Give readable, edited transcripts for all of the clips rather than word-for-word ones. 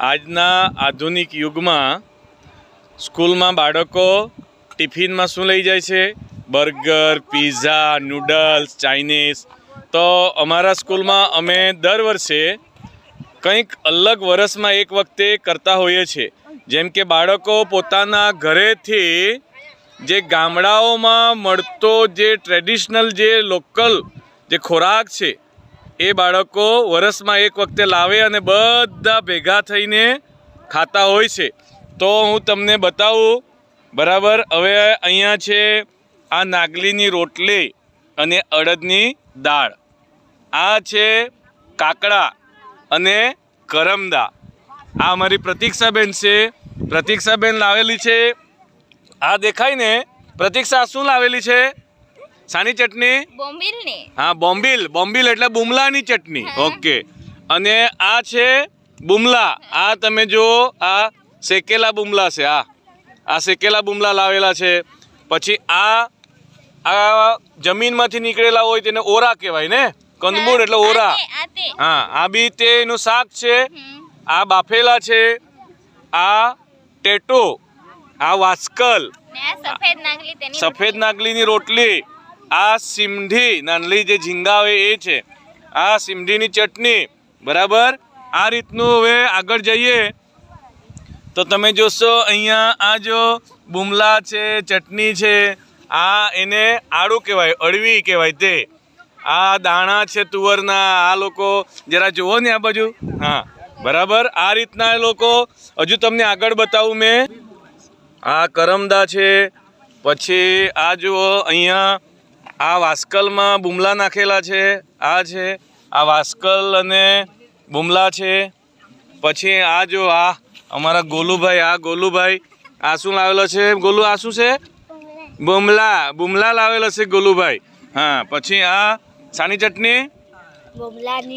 આજના આધુનિક યુગમાં સ્કૂલમાં બાળકો ટિફિનમાં શું લઈ જાય છે? Burger, pizza, noodles, Chinese. તો અમારા સ્કૂલમાં અમે દર વર્ષે કંઈક અલગ વર્ષમાં એક વખતે કરતા હોઈએ છીએ. જેમ કે બાળકો પોતાના ઘરેથી જે ગામડાઓમાં મળતો જે ટ્રેડિશનલ જે લોકલ જે ખોરાક છે એ બાળકો વર્ષમાં એક વખતે લાવે અને બધા ભેગા થઈને ખાતા હોય છે. તો હું તમને બતાવું, બરાબર. હવે અહીંયા છે આ નાગલીની રોટલી અને અડદની દાળ. આ છે કાકડા અને કરમદા. આ અમારી પ્રતીક્ષાબેન છે. પ્રતીક્ષાબેન લાવેલી છે, આ દેખાય ને પ્રતીક્ષા, શું લાવેલી છે? શાની ચટણી? બોમ્બીલની. હા, બોમ્બીલ એટલે બુમલાની ચટણી. ઓકે. અને આ છે બુમલા. આ તમે જુઓ, આ શેકેલા બુમલા છે. આ શેકેલા બુમલા લાવેલા છે. પછી આ જમીનમાંથી નીકળેલા હોય તેને ઓરા કહેવાય ને, કંદમૂળ એટલે ઓરા. હા, આ બી તે એનું શાક છે. આ બાફેલા છે. આ ટેટો, આ વાસ્કલ, સફેદ નાગલીની રોટલી, આ સિમઢી નાનલી જે ઝીંગા હોય એ છે. આ સિમઢીની ચટણી, બરાબર. આ રીતનું હવે આગળ જઈએ તો તમે જોશો અહીંયા આ જો બુમલા છે, ચટણી છે, આ એને આળું કહેવાય, અળવી કહેવાય તે. આ દાણા છે તુવરના. આ લોકો જરા જુઓ ને આ બાજુ. હા, બરાબર. આ રીતના એ લોકો, હજુ તમને આગળ બતાવું મેં. આ કરમદા છે. પછી આ જુઓ અહીંયા આ વાસ્કલમાં બુમલા નાખેલા છે. આ છે આ વાસ્કલ અને બુમલા છે. પછી આ જો આ અમારા ગોલુભાઈ, આ ગોલુભાઈ આ શું લાવેલો છે? ગોલુ, આ શું છે? બુમલા લાવેલો છે ગોલુભાઈ. હા, પછી આ શાની ચટણી?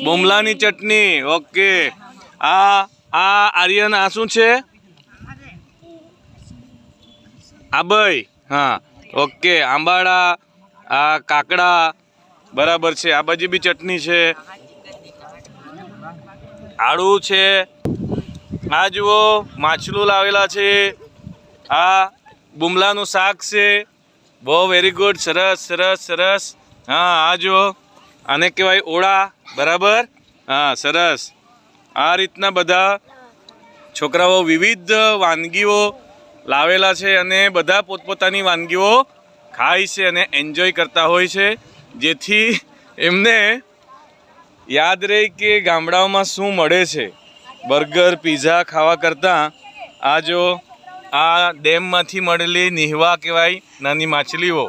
બુમલાની ચટણી. ઓકે. આ આર્યન, આ શું છે? આંબાઈ. હા, ઓકે. આંબાડા, આ કાકડા, બરાબર છે. આ બાજુ બી ચટણી છે, આળુ છે. આ જુઓ માછલું લાવેલા છે. આ બુમલાનું શાક છે. બહુ વેરી ગુડ, સરસ સરસ સરસ. હા, આ જુઓ, આને કહેવાય ઓળા, બરાબર. હા, સરસ. આ રીતના બધા છોકરાઓ વિવિધ વાનગીઓ લાવેલા છે અને બધા પોતપોતાની વાનગીઓ ખાય છે અને એન્જોય કરતા હોય છે, જેથી એમને યાદ રહે કે ગામડાઓમાં શું મળે છે. બર્ગર, પીઝા ખાવા કરતાં આ જો આ ડેમમાંથી મળેલી નિહવા કહેવાય નાની માછલીઓ,